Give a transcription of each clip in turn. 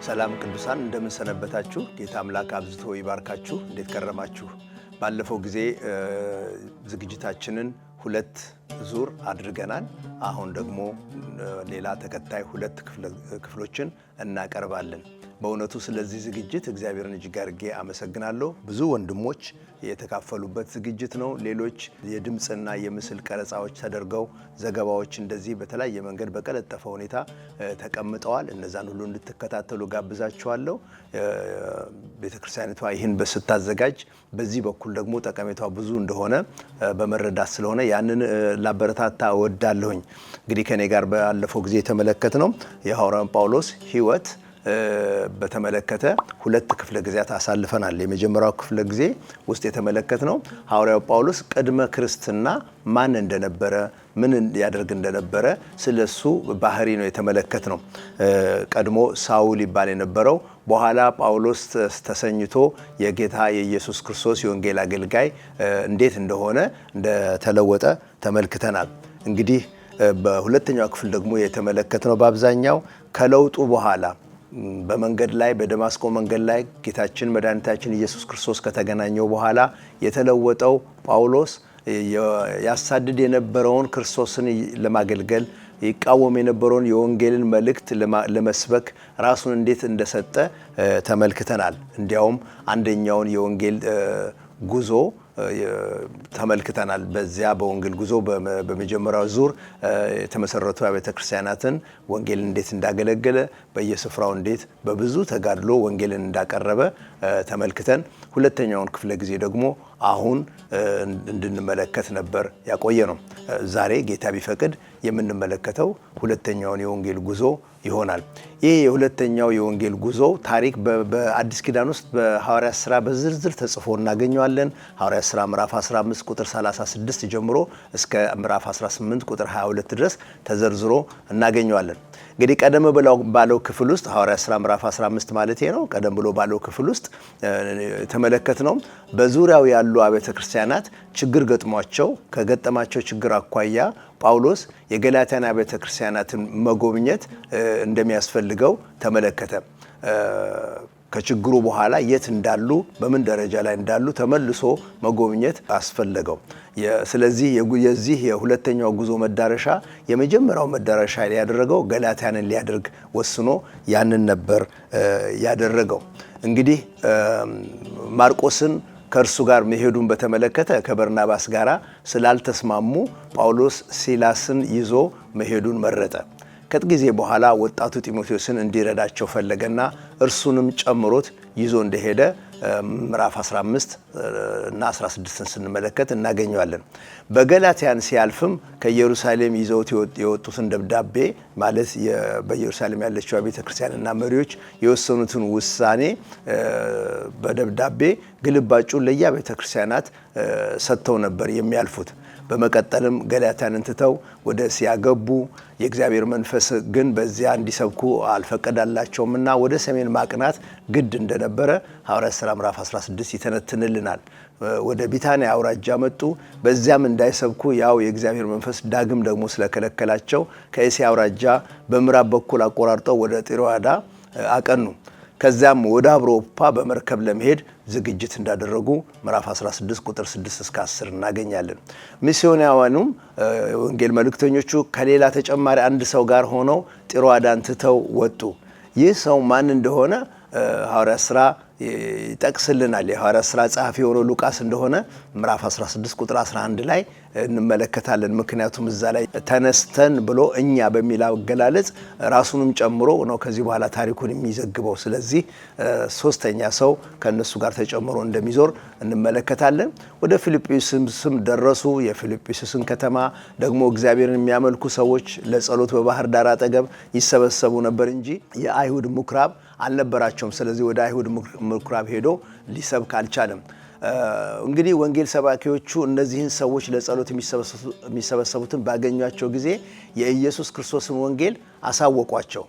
ሰላም ቅዱሳን እንደምን ሰነበታችሁ? ጌታ አምላክ አብዝቶ ይባርካችሁ። እንዴት ከረማችሁ? ባለፈው ጊዜ ዝግጅታችንን ሁለት ዙር አድርገናል። አሁን ደግሞ ሌላ ተከታይ ሁለት ክፍሎችን እናቀርባለን። በእውነቱ ስለዚህ ዝግጅት እግዚአብሔርን እጅግ አድርጌ አመሰግናለሁ። ብዙ ወንድሞች የተካፈሉበት ዝግጅት ነው። ሌሎች የድምጽና የምስል ቀረጻዎች ተደርገው ዘገባዎች እንደዚህ በተለያየ መንገድ በቀለጠፈ ሁኔታ ተቀምጠዋል። እነዛን ሁሉ እንድትከታተሉ ጋብዛችኋለሁ። ቤተክርስቲያኒቷ ይህን ስታዘጋጅ በዚህ በኩል ደግሞ ጠቀሜታው ብዙ እንደሆነ በመረዳት ስለሆነ ያንን ላበረታታ እወዳለሁኝ። እንግዲህ ከኔ ጋር ባለፈው ጊዜ የተመለከትነው የሐዋርያው ጳውሎስ ሕይወት በተመለከተ ሁለት ክፍለ ጊዜያት አሳልፈናል። የመጀመሪያው ክፍለ ጊዜ ውስጥ የተመለከትነው ሐዋርያው ጳውሎስ ቅድመ ክርስትና ማን እንደነበረ፣ ምን ያደርግ እንደነበረ ስለሱ ባህሪ ነው የተመለከትነው። ቀድሞ ሳውል ይባል የነበረው በኋላ ጳውሎስ ተሰኝቶ የጌታ የኢየሱስ ክርስቶስ የወንጌል አገልጋይ እንዴት እንደሆነ እንደተለወጠ ተመልክተናል። እንግዲህ በሁለተኛው ክፍል ደግሞ የተመለከትነው በአብዛኛው ከለውጡ በኋላ በመንገድ ላይ በደማስቆ መንገድ ላይ ጌታችን መድኃኒታችን ኢየሱስ ክርስቶስ ከተገናኘው በኋላ የተለወጠው ጳውሎስ ያሳድድ የነበረውን ክርስቶስን ለማገልገል ይቃወም የነበረውን የወንጌልን መልእክት ለመስበክ ራሱን እንዴት እንደሰጠ ተመልክተናል። እንዲያውም አንደኛውን የወንጌል ጉዞ ተመልክተናል። በዚያ በወንጌል ጉዞ በመጀመሪያው ዙር የተመሰረቱ አብያተ ክርስቲያናትን ወንጌልን እንዴት እንዳገለገለ በየስፍራው እንዴት በብዙ ተጋድሎ ወንጌልን እንዳቀረበ ተመልክተን ሁለተኛውን ክፍለ ጊዜ ደግሞ አሁን እንድንመለከት ነበር ያቆየ ነው። ዛሬ ጌታ ቢፈቅድ የምንመለከተው ሁለተኛውን የወንጌል ጉዞ ይሆናል። ይህ የሁለተኛው የወንጌል ጉዞ ታሪክ በአዲስ ኪዳን ውስጥ በሐዋርያት ሥራ በዝርዝር ተጽፎ እናገኘዋለን። ሐዋርያት ሥራ ምዕራፍ 15 ቁጥር 36 ጀምሮ እስከ ምዕራፍ 18 ቁጥር 22 ድረስ ተዘርዝሮ እናገኘዋለን። እንግዲህ ቀደም ባለው ክፍል ውስጥ ሐዋርያት ሥራ ምዕራፍ 15 ማለት ነው። ቀደም ብሎ ባለው ክፍል ውስጥ የተመለከትነው በዙሪያው ያሉ አብያተ ክርስቲያናት ችግር ገጥሟቸው ከገጠማቸው ችግር አኳያ ጳውሎስ የገላትያን አብያተ ክርስቲያናትን መጎብኘት እንደሚያስፈልገው ተመለከተ። ከችግሩ በኋላ የት እንዳሉ በምን ደረጃ ላይ እንዳሉ ተመልሶ መጎብኘት አስፈለገው። ስለዚህ የዚህ የሁለተኛው ጉዞ መዳረሻ የመጀመሪያው መዳረሻ ያደረገው ገላትያንን ሊያደርግ ወስኖ ያንን ነበር ያደረገው። እንግዲህ ማርቆስን ከእርሱ ጋር መሄዱን በተመለከተ ከበርናባስ ጋር ስላልተስማሙ ጳውሎስ ሲላስን ይዞ መሄዱን መረጠ። ከጥቂት ጊዜ በኋላ ወጣቱ ጢሞቴዎስን እንዲረዳቸው ፈለገና እርሱንም ጨምሮት ይዞ እንደሄደ ምዕራፍ 15 እና 16ን ስንመለከት እናገኘዋለን። በገላትያን ሲያልፍም ከኢየሩሳሌም ይዘውት የወጡትን ደብዳቤ ማለት በኢየሩሳሌም ያለችው ቤተ ክርስቲያንና መሪዎች የወሰኑትን ውሳኔ በደብዳቤ ግልባጩን ለየቤተ ክርስቲያናት ሰጥተው ነበር የሚያልፉት። በመቀጠልም ገላትያንን ትተው ወደ እስያ ገቡ። የእግዚአብሔር መንፈስ ግን በዚያ እንዲሰብኩ አልፈቀዳላቸውምና ወደ ሰሜን ማቅናት ግድ እንደነበረ ሐዋርያት ሥራ ምዕራፍ 16 ይተነትንልናል። ወደ ቢታንያ አውራጃ መጡ። በዚያም እንዳይሰብኩ ያው የእግዚአብሔር መንፈስ ዳግም ደግሞ ስለከለከላቸው ከእስያ አውራጃ በምዕራብ በኩል አቆራርጠው ወደ ጢሮአዳ አቀኑ። ከዚያም ወደ አውሮፓ በመርከብ ለመሄድ ዝግጅት እንዳደረጉ ምዕራፍ 16 ቁጥር 6 እስከ 10 እናገኛለን። ሚስዮናውያኑም ወንጌል መልእክተኞቹ ከሌላ ተጨማሪ አንድ ሰው ጋር ሆነው ጢሮአዳን ትተው ወጡ። ይህ ሰው ማን እንደሆነ ሐዋርያት ሥራ ይጠቅስልናል። የሐዋርያት ሥራ ጸሐፊ የሆነው ሉቃስ እንደሆነ ምዕራፍ 16 ቁጥር 11 ላይ እንመለከታለን። ምክንያቱም እዛ ላይ ተነስተን ብሎ እኛ በሚል አገላለጽ ራሱንም ጨምሮ ነው ከዚህ በኋላ ታሪኩን የሚዘግበው። ስለዚህ ሶስተኛ ሰው ከነሱ ጋር ተጨምሮ እንደሚዞር እንመለከታለን። ወደ ፊልጵስዩስም ደረሱ። የፊልጵስዩስን ከተማ ደግሞ እግዚአብሔርን የሚያመልኩ ሰዎች ለጸሎት በባህር ዳር አጠገብ ይሰበሰቡ ነበር እንጂ የአይሁድ ምኩራብ አልነበራቸውም። ስለዚህ ወደ አይሁድ ምኩራብ ሄዶ ሊሰብክ አልቻለም። እንግዲህ ወንጌል ሰባኪዎቹ እነዚህን ሰዎች ለጸሎት የሚሰበሰቡትን ባገኟቸው ጊዜ የኢየሱስ ክርስቶስን ወንጌል አሳወቋቸው።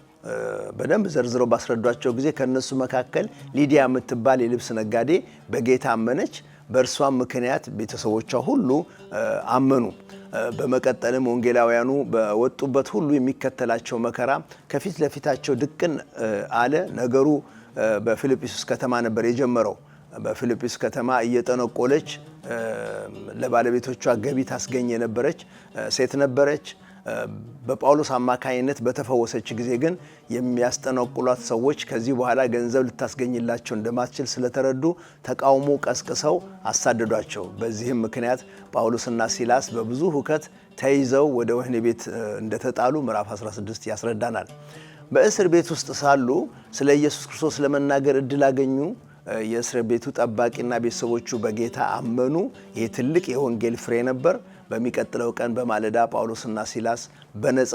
በደንብ ዘርዝረው ባስረዷቸው ጊዜ ከነሱ መካከል ሊዲያ የምትባል የልብስ ነጋዴ በጌታ አመነች። በእርሷም ምክንያት ቤተሰቦቿ ሁሉ አመኑ። በመቀጠልም ወንጌላውያኑ በወጡበት ሁሉ የሚከተላቸው መከራ ከፊት ለፊታቸው ድቅን አለ። ነገሩ በፊልጵስዩስ ከተማ ነበር የጀመረው። በፊልጵስዩስ ከተማ እየጠነቆለች ለባለቤቶቿ ገቢ ታስገኝ የነበረች ሴት ነበረች። በጳውሎስ አማካይነት በተፈወሰች ጊዜ ግን የሚያስጠነቁሏት ሰዎች ከዚህ በኋላ ገንዘብ ልታስገኝላቸው እንደማትችል ስለተረዱ ተቃውሞ ቀስቅሰው አሳደዷቸው። በዚህም ምክንያት ጳውሎስና ሲላስ በብዙ ሁከት ተይዘው ወደ ወህኒ ቤት እንደተጣሉ ምዕራፍ 16 ያስረዳናል። በእስር ቤት ውስጥ ሳሉ ስለ ኢየሱስ ክርስቶስ ለመናገር እድል አገኙ። የእስር ቤቱ ጠባቂና ቤተሰቦቹ በጌታ አመኑ። ይህ ትልቅ የወንጌል ፍሬ ነበር። በሚቀጥለው ቀን በማለዳ ጳውሎስና ሲላስ በነፃ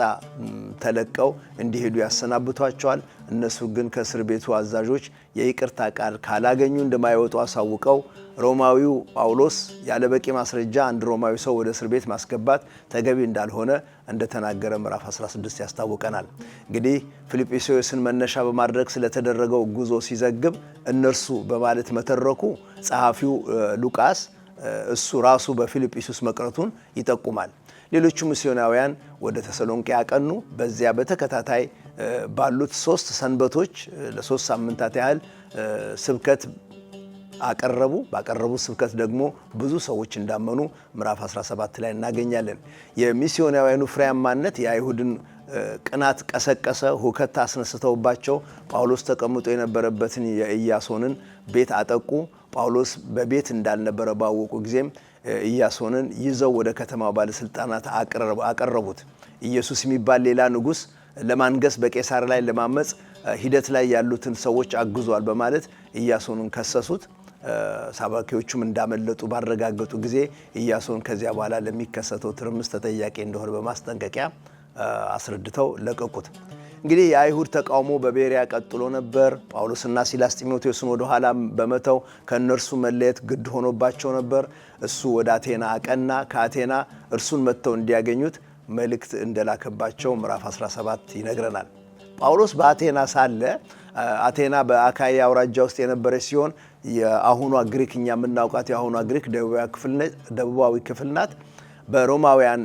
ተለቀው እንዲሄዱ ያሰናብቷቸዋል። እነሱ ግን ከእስር ቤቱ አዛዦች የይቅርታ ቃል ካላገኙ እንደማይወጡ አሳውቀው ሮማዊው ጳውሎስ ያለ በቂ ማስረጃ አንድ ሮማዊ ሰው ወደ እስር ቤት ማስገባት ተገቢ እንዳልሆነ እንደተናገረ ምዕራፍ 16 ያስታውቀናል። እንግዲህ ፊልጵስዩስን መነሻ በማድረግ ስለተደረገው ጉዞ ሲዘግብ እነርሱ በማለት መተረኩ ጸሐፊው ሉቃስ እሱ ራሱ በፊልጵስዩስ መቅረቱን ይጠቁማል። ሌሎቹ ሚስዮናውያን ወደ ተሰሎንቄ ያቀኑ። በዚያ በተከታታይ ባሉት 3 ሰንበቶች ለ3 ሳምንታት ያህል ስብከት አቀረቡ። ባቀረቡት ስብከት ደግሞ ብዙ ሰዎች እንዳመኑ ምዕራፍ 17 ላይ እናገኛለን። የሚስዮናውያኑ ፍሬያማነት የአይሁድን ቅናት ቀሰቀሰ። ሁከት አስነስተውባቸው ጳውሎስ ተቀምጦ የነበረበትን የኢያሶንን ቤት አጠቁ። ጳውሎስ በቤት እንዳልነበረ ባወቁ ጊዜም ኢያሶንን ይዘው ወደ ከተማው ባለስልጣናት አቀረቡት። ኢየሱስ የሚባል ሌላ ንጉሥ ለማንገስ በቄሳር ላይ ለማመጽ ሂደት ላይ ያሉትን ሰዎች አግዟል በማለት ኢያሶንን ከሰሱት። ሰባኪዎቹም እንዳመለጡ ባረጋገጡ ጊዜ ኢያሶን ከዚያ በኋላ ለሚከሰተው ትርምስ ተጠያቂ እንደሆነ በማስጠንቀቂያ አስረድተው ለቀቁት። እንግዲህ የአይሁድ ተቃውሞ በቤሪያ ቀጥሎ ነበር። ጳውሎስና ሲላስ ጢሞቴዎስን ወደ ኋላ በመተው ከእነርሱ መለየት ግድ ሆኖባቸው ነበር። እሱ ወደ አቴና አቀና። ከአቴና እርሱን መጥተው እንዲያገኙት መልእክት እንደላከባቸው ምዕራፍ 17 ይነግረናል። ጳውሎስ በአቴና ሳለ አቴና በአካያ አውራጃ ውስጥ የነበረች ሲሆን የአሁኗ ግሪክ እኛ የምናውቃት የአሁኗ ግሪክ ደቡባዊ ክፍል ናት። በሮማውያን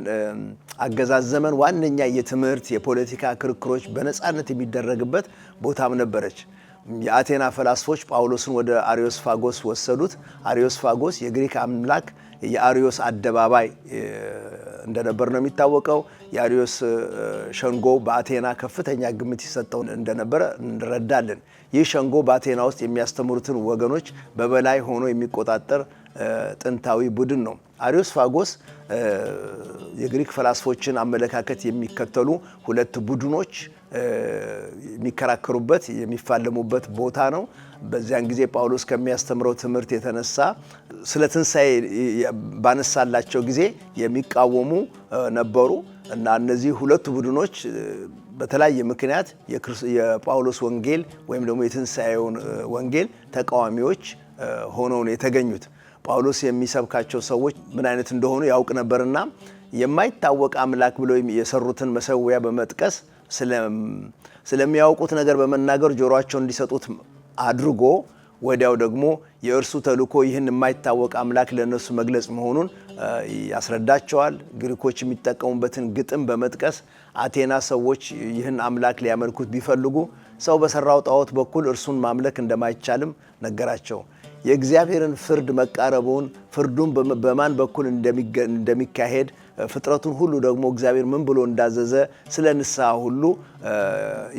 አገዛዝ ዘመን ዋነኛ የትምህርት የፖለቲካ ክርክሮች በነፃነት የሚደረግበት ቦታም ነበረች። የአቴና ፈላስፎች ጳውሎስን ወደ አሪዮስፋጎስ ወሰዱት። አሪዮስፋጎስ የግሪክ አምላክ የአሪዮስ አደባባይ እንደነበር ነው የሚታወቀው። የአሪዮስ ሸንጎ በአቴና ከፍተኛ ግምት ይሰጠው እንደነበረ እንረዳለን። ይህ ሸንጎ በአቴና ውስጥ የሚያስተምሩትን ወገኖች በበላይ ሆኖ የሚቆጣጠር ጥንታዊ ቡድን ነው። አሪዮስፋጎስ የግሪክ ፈላስፎችን አመለካከት የሚከተሉ ሁለት ቡድኖች የሚከራከሩበት የሚፋለሙበት ቦታ ነው። በዚያን ጊዜ ጳውሎስ ከሚያስተምረው ትምህርት የተነሳ ስለ ትንሣኤ ባነሳላቸው ጊዜ የሚቃወሙ ነበሩ እና እነዚህ ሁለቱ ቡድኖች በተለያየ ምክንያት የጳውሎስ ወንጌል ወይም ደግሞ የትንሣኤውን ወንጌል ተቃዋሚዎች ሆነው ነው የተገኙት። ጳውሎስ የሚሰብካቸው ሰዎች ምን አይነት እንደሆኑ ያውቅ ነበርና የማይታወቅ አምላክ ብለው የሰሩትን መሰዊያ በመጥቀስ ስለሚያውቁት ነገር በመናገር ጆሮአቸውን እንዲሰጡት አድርጎ ወዲያው ደግሞ የእርሱ ተልእኮ ይህን የማይታወቅ አምላክ ለነሱ መግለጽ መሆኑን ያስረዳቸዋል። ግሪኮች የሚጠቀሙበትን ግጥም በመጥቀስ አቴና ሰዎች ይህን አምላክ ሊያመልኩት ቢፈልጉ ሰው በሰራው ጣዖት በኩል እርሱን ማምለክ እንደማይቻልም ነገራቸው። የእግዚአብሔርን ፍርድ መቃረቡን፣ ፍርዱን በማን በኩል እንደሚካሄድ፣ ፍጥረቱን ሁሉ ደግሞ እግዚአብሔር ምን ብሎ እንዳዘዘ ስለ ንስሐ ሁሉ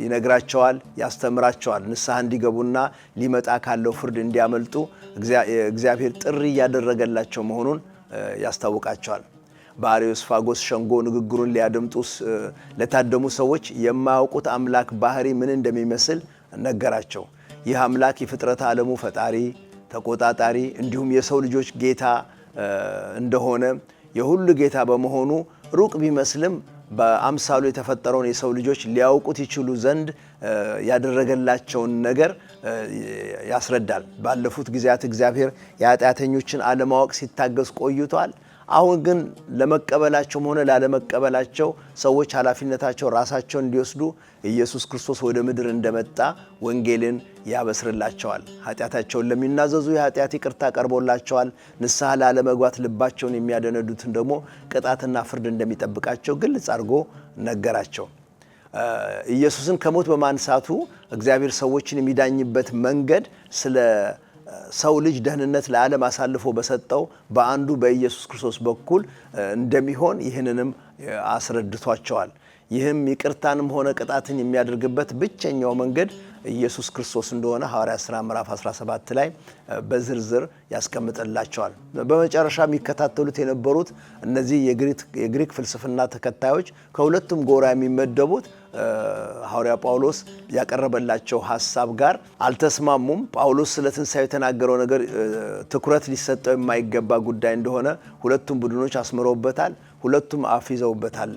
ይነግራቸዋል፣ ያስተምራቸዋል። ንስሐ እንዲገቡና ሊመጣ ካለው ፍርድ እንዲያመልጡ እግዚአብሔር ጥሪ እያደረገላቸው መሆኑን ያስታውቃቸዋል። በአሪዮስፋጎስ ሸንጎ ንግግሩን ሊያደምጡ ለታደሙ ሰዎች የማያውቁት አምላክ ባህሪ ምን እንደሚመስል ነገራቸው። ይህ አምላክ የፍጥረት ዓለሙ ፈጣሪ፣ ተቆጣጣሪ እንዲሁም የሰው ልጆች ጌታ እንደሆነ የሁሉ ጌታ በመሆኑ ሩቅ ቢመስልም በአምሳሉ የተፈጠረውን የሰው ልጆች ሊያውቁት ይችሉ ዘንድ ያደረገላቸውን ነገር ያስረዳል። ባለፉት ጊዜያት እግዚአብሔር የኃጢአተኞችን አለማወቅ ሲታገስ ቆይቷል። አሁን ግን ለመቀበላቸውም ሆነ ላለመቀበላቸው ሰዎች ኃላፊነታቸው ራሳቸው እንዲወስዱ ኢየሱስ ክርስቶስ ወደ ምድር እንደመጣ ወንጌልን ያበስርላቸዋል። ኃጢአታቸውን ለሚናዘዙ የኃጢአት ይቅርታ ቀርቦላቸዋል። ንስሐ ላለመግባት ልባቸውን የሚያደነዱትን ደግሞ ቅጣትና ፍርድ እንደሚጠብቃቸው ግልጽ አድርጎ ነገራቸው። ኢየሱስን ከሞት በማንሳቱ እግዚአብሔር ሰዎችን የሚዳኝበት መንገድ ስለ ሰው ልጅ ደህንነት ለዓለም አሳልፎ በሰጠው በአንዱ በኢየሱስ ክርስቶስ በኩል እንደሚሆን ይህንንም አስረድቷቸዋል። ይህም ይቅርታንም ሆነ ቅጣትን የሚያደርግበት ብቸኛው መንገድ ኢየሱስ ክርስቶስ እንደሆነ ሐዋርያት ሥራ ምዕራፍ 17 ላይ በዝርዝር ያስቀምጥላቸዋል። በመጨረሻ የሚከታተሉት የነበሩት እነዚህ የግሪክ ፍልስፍና ተከታዮች ከሁለቱም ጎራ የሚመደቡት ሐዋርያ ጳውሎስ ያቀረበላቸው ሐሳብ ጋር አልተስማሙም። ጳውሎስ ስለ ትንሣኤው የተናገረው ነገር ትኩረት ሊሰጠው የማይገባ ጉዳይ እንደሆነ ሁለቱም ቡድኖች አስምረውበታል። ሁለቱም አፍይዘውበታል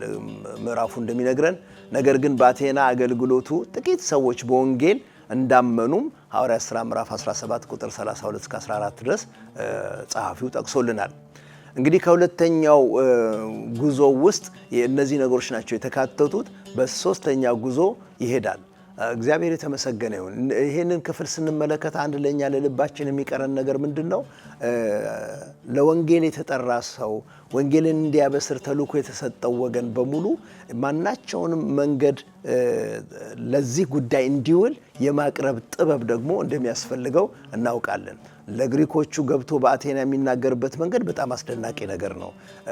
ምዕራፉ እንደሚነግረን። ነገር ግን በአቴና አገልግሎቱ ጥቂት ሰዎች በወንጌል እንዳመኑም ሐዋርያት ሥራ ምዕራፍ 17 ቁጥር 32 እስከ 14 ድረስ ጸሐፊው ጠቅሶልናል። እንግዲህ ከሁለተኛው ጉዞ ውስጥ እነዚህ ነገሮች ናቸው የተካተቱት። በሶስተኛው ጉዞ ይሄዳል። እግዚአብሔር የተመሰገነ ይሁን። ይሄንን ክፍል ስንመለከት አንድ ለኛ ለልባችን የሚቀረን ነገር ምንድነው? ለወንጌል የተጠራ ሰው ወንጌልን እንዲያበስር ተልእኮ የተሰጠው ወገን በሙሉ ማናቸውንም መንገድ ለዚህ ጉዳይ እንዲውል የማቅረብ ጥበብ ደግሞ እንደሚያስፈልገው እናውቃለን። ለግሪኮቹ ገብቶ በአቴና የሚናገርበት መንገድ በጣም አስደናቂ ነገር ነው።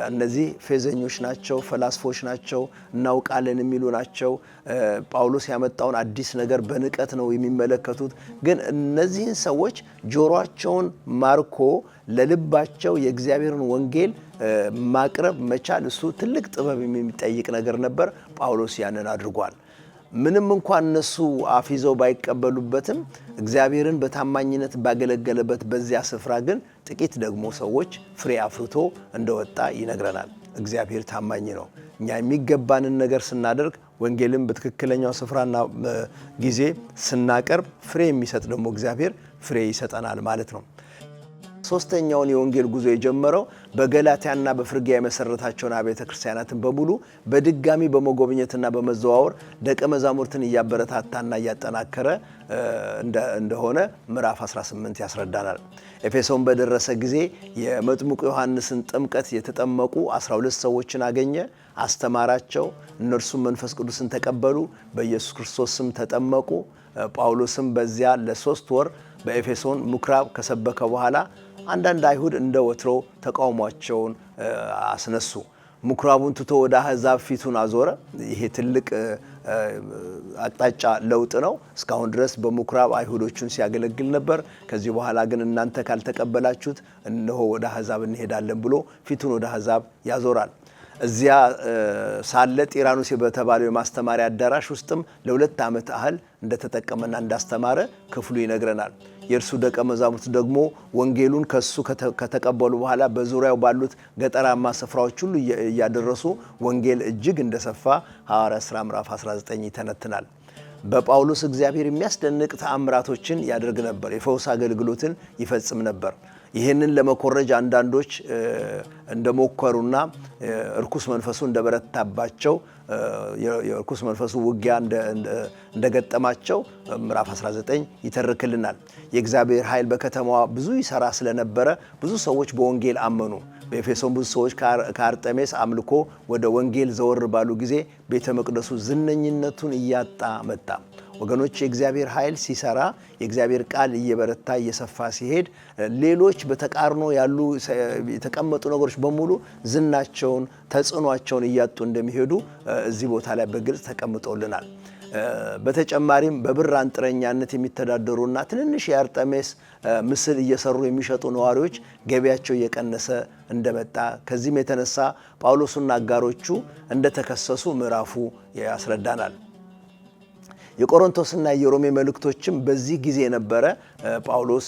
እነዚህ ፌዘኞች ናቸው፣ ፈላስፎች ናቸው፣ እናውቃለን የሚሉ ናቸው። ጳውሎስ ያመጣውን አዲስ ነገር በንቀት ነው የሚመለከቱት። ግን እነዚህን ሰዎች ጆሮአቸውን ማርኮ ለልባቸው የእግዚአብሔርን ወንጌል ማቅረብ መቻል እሱ ትልቅ ጥበብ የሚጠይቅ ነገር ነበር። ጳውሎስ ያንን አድርጓል። ምንም እንኳን እነሱ አፍይዘው ባይቀበሉበትም እግዚአብሔርን በታማኝነት ባገለገለበት በዚያ ስፍራ ግን ጥቂት ደግሞ ሰዎች ፍሬ አፍርቶ እንደወጣ ይነግረናል። እግዚአብሔር ታማኝ ነው። እኛ የሚገባንን ነገር ስናደርግ ወንጌልን በትክክለኛው ስፍራና ጊዜ ስናቀርብ ፍሬ የሚሰጥ ደግሞ እግዚአብሔር ፍሬ ይሰጠናል ማለት ነው። ሶስተኛውን የወንጌል ጉዞ የጀመረው በገላትያና በፍርግያ የመሰረታቸውን አብያተ ክርስቲያናትን በሙሉ በድጋሚ በመጎብኘትና በመዘዋወር ደቀ መዛሙርትን እያበረታታና እያጠናከረ እንደሆነ ምዕራፍ 18 ያስረዳናል። ኤፌሶን በደረሰ ጊዜ የመጥምቁ ዮሐንስን ጥምቀት የተጠመቁ 12 ሰዎችን አገኘ፣ አስተማራቸው። እነርሱም መንፈስ ቅዱስን ተቀበሉ፣ በኢየሱስ ክርስቶስ ስም ተጠመቁ። ጳውሎስም በዚያ ለ3 ወር በኤፌሶን ምኩራብ ከሰበከ በኋላ አንዳንድ አይሁድ እንደ ወትሮ ተቃውሟቸውን አስነሱ። ምኩራቡን ትቶ ወደ አሕዛብ ፊቱን አዞረ። ይሄ ትልቅ አቅጣጫ ለውጥ ነው። እስካሁን ድረስ በምኩራብ አይሁዶቹን ሲያገለግል ነበር። ከዚህ በኋላ ግን እናንተ ካልተቀበላችሁት እነሆ ወደ አሕዛብ እንሄዳለን ብሎ ፊቱን ወደ አሕዛብ ያዞራል። እዚያ ሳለ ጢራኖስ በተባለው የማስተማሪያ አዳራሽ ውስጥም ለ2 ዓመት ያህል እንደተጠቀመና እንዳስተማረ ክፍሉ ይነግረናል። የእርሱ ደቀ መዛሙርት ደግሞ ወንጌሉን ከሱ ከተቀበሉ በኋላ በዙሪያው ባሉት ገጠራማ ስፍራዎች ሁሉ እያደረሱ ወንጌል እጅግ እንደሰፋ ሐዋርያት ሥራ ምዕራፍ 19 ይተነትናል። በጳውሎስ እግዚአብሔር የሚያስደንቅ ተአምራቶችን ያደርግ ነበር። የፈውስ አገልግሎትን ይፈጽም ነበር። ይህንን ለመኮረጅ አንዳንዶች እንደሞከሩና እርኩስ መንፈሱ እንደበረታባቸው የእርኩስ መንፈሱ ውጊያ እንደገጠማቸው ምዕራፍ 19 ይተርክልናል። የእግዚአብሔር ኃይል በከተማዋ ብዙ ይሰራ ስለነበረ ብዙ ሰዎች በወንጌል አመኑ። በኤፌሶን ብዙ ሰዎች ከአርጤሜስ አምልኮ ወደ ወንጌል ዘወር ባሉ ጊዜ ቤተ መቅደሱ ዝነኝነቱን እያጣ መጣ። ወገኖች፣ የእግዚአብሔር ኃይል ሲሰራ የእግዚአብሔር ቃል እየበረታ እየሰፋ ሲሄድ ሌሎች በተቃርኖ ያሉ የተቀመጡ ነገሮች በሙሉ ዝናቸውን ተጽዕኗቸውን እያጡ እንደሚሄዱ እዚህ ቦታ ላይ በግልጽ ተቀምጦልናል። በተጨማሪም በብር አንጥረኛነት የሚተዳደሩና ትንንሽ የአርጤሜስ ምስል እየሰሩ የሚሸጡ ነዋሪዎች ገቢያቸው እየቀነሰ እንደመጣ፣ ከዚህም የተነሳ ጳውሎስና አጋሮቹ እንደተከሰሱ ምዕራፉ ያስረዳናል። የቆሮንቶስና የሮሜ መልእክቶችም በዚህ ጊዜ ነበረ ጳውሎስ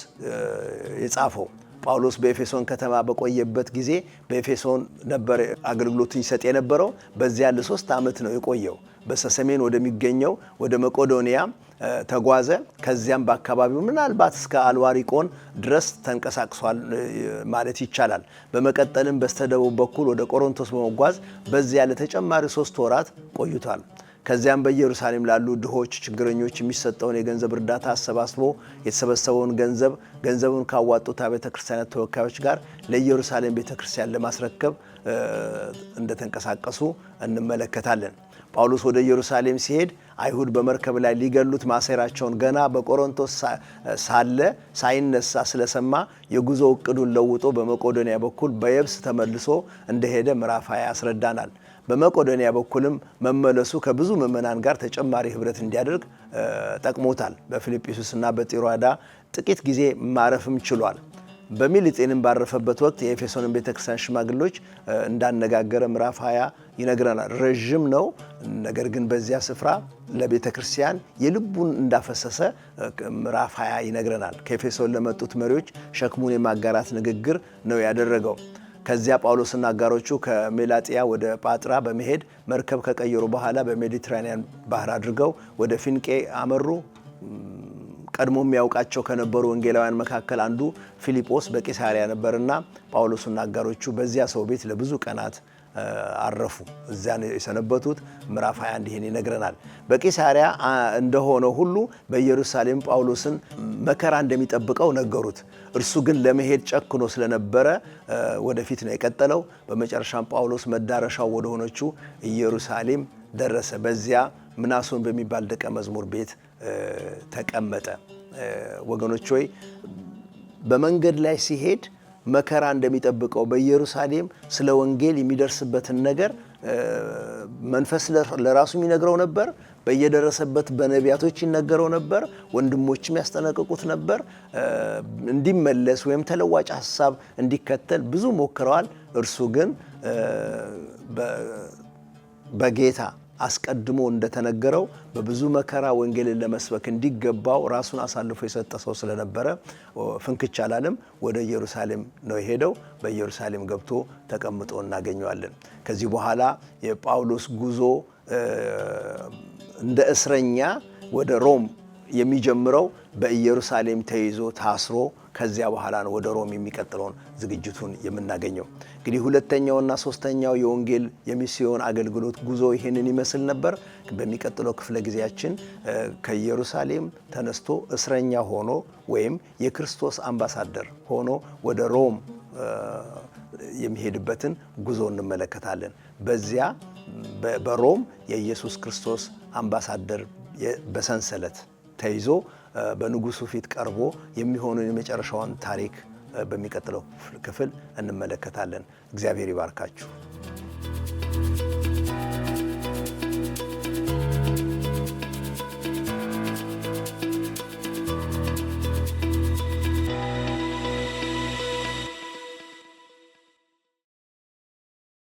የጻፈው። ጳውሎስ በኤፌሶን ከተማ በቆየበት ጊዜ በኤፌሶን ነበር አገልግሎቱን ይሰጥ የነበረው። በዚያ ለ3 ዓመት ነው የቆየው። በሰሜን ወደሚገኘው ወደ መቄዶንያ ተጓዘ። ከዚያም በአካባቢው ምናልባት እስከ አልዋሪቆን ድረስ ተንቀሳቅሷል ማለት ይቻላል። በመቀጠልም በስተደቡብ በኩል ወደ ቆሮንቶስ በመጓዝ በዚያ ለተጨማሪ 3 ወራት ቆይቷል። ከዚያም በኢየሩሳሌም ላሉ ድሆች፣ ችግረኞች የሚሰጠውን የገንዘብ እርዳታ አሰባስቦ የተሰበሰበውን ገንዘቡን ካዋጡት አብያተ ክርስቲያናት ተወካዮች ጋር ለኢየሩሳሌም ቤተክርስቲያን ለማስረከብ እንደተንቀሳቀሱ እንመለከታለን። ጳውሎስ ወደ ኢየሩሳሌም ሲሄድ አይሁድ በመርከብ ላይ ሊገሉት ማሰራቸውን ገና በቆሮንቶስ ሳለ ሳይነሳ ስለሰማ የጉዞ እቅዱን ለውጦ በመቄዶንያ በኩል በየብስ ተመልሶ እንደሄደ ምዕራፍ 20 ያስረዳናል። በመቄዶንያ በኩልም መመለሱ ከብዙ ምዕመናን ጋር ተጨማሪ ህብረት እንዲያደርግ ጠቅሞታል። በፊልጵስዩስና በጢሮአዳ ጥቂት ጊዜ ማረፍም ችሏል። በሚሊጤንም ባረፈበት ወቅት የኤፌሶንን ቤተክርስቲያን ሽማግሌዎች እንዳነጋገረ ምዕራፍ 20 ይነግረናል። ረጅም ነው፣ ነገር ግን በዚያ ስፍራ ለቤተክርስቲያን የልቡን እንዳፈሰሰ ምዕራፍ 20 ይነግረናል። ከኤፌሶን ለመጡት መሪዎች ሸክሙን የማጋራት ንግግር ነው ያደረገው። ከዚያ ጳውሎስና አጋሮቹ ከሜላጢያ ወደ ጳጥራ በመሄድ መርከብ ከቀየሩ በኋላ በሜዲትራኒያን ባህር አድርገው ወደ ፊንቄ አመሩ። ቀድሞ የሚያውቃቸው ከነበሩ ወንጌላውያን መካከል አንዱ ፊልጶስ በቂሳሪያ ነበርና ጳውሎስና አጋሮቹ በዚያ ሰው ቤት ለብዙ ቀናት አረፉ። እዚያ የሰነበቱት ምዕራፍ 21 ይሄን ይነግረናል። በቂሳሪያ እንደሆነ ሁሉ በኢየሩሳሌም ጳውሎስን መከራ እንደሚጠብቀው ነገሩት። እርሱ ግን ለመሄድ ጨክኖ ስለነበረ ወደፊት ነው የቀጠለው። በመጨረሻም ጳውሎስ መዳረሻው ወደ ሆነችው ኢየሩሳሌም ደረሰ። በዚያ ምናሶን በሚባል ደቀ መዝሙር ቤት ተቀመጠ። ወገኖች ሆይ በመንገድ ላይ ሲሄድ መከራ እንደሚጠብቀው በኢየሩሳሌም ስለ ወንጌል የሚደርስበትን ነገር መንፈስ ለራሱ የሚነግረው ነበር። በየደረሰበት በነቢያቶች ይነገረው ነበር። ወንድሞችም ያስጠነቅቁት ነበር። እንዲመለስ ወይም ተለዋጭ ሐሳብ እንዲከተል ብዙ ሞክረዋል። እርሱ ግን በጌታ አስቀድሞ እንደተነገረው በብዙ መከራ ወንጌልን ለመስበክ እንዲገባው ራሱን አሳልፎ የሰጠ ሰው ስለነበረ ፍንክች አላለም። ወደ ኢየሩሳሌም ነው የሄደው። በኢየሩሳሌም ገብቶ ተቀምጦ እናገኘዋለን። ከዚህ በኋላ የጳውሎስ ጉዞ እንደ እስረኛ ወደ ሮም የሚጀምረው በኢየሩሳሌም ተይዞ ታስሮ ከዚያ በኋላ ነው ወደ ሮም የሚቀጥለውን ዝግጅቱን የምናገኘው። እንግዲህ ሁለተኛውና ሶስተኛው የወንጌል የሚስዮን አገልግሎት ጉዞ ይሄንን ይመስል ነበር። በሚቀጥለው ክፍለ ጊዜያችን ከኢየሩሳሌም ተነስቶ እስረኛ ሆኖ ወይም የክርስቶስ አምባሳደር ሆኖ ወደ ሮም የሚሄድበትን ጉዞ እንመለከታለን። በዚያ በሮም የኢየሱስ ክርስቶስ አምባሳደር በሰንሰለት ተይዞ በንጉሱ ፊት ቀርቦ የሚሆነውን የመጨረሻውን ታሪክ በሚቀጥለው ክፍል እንመለከታለን። እግዚአብሔር ይባርካችሁ።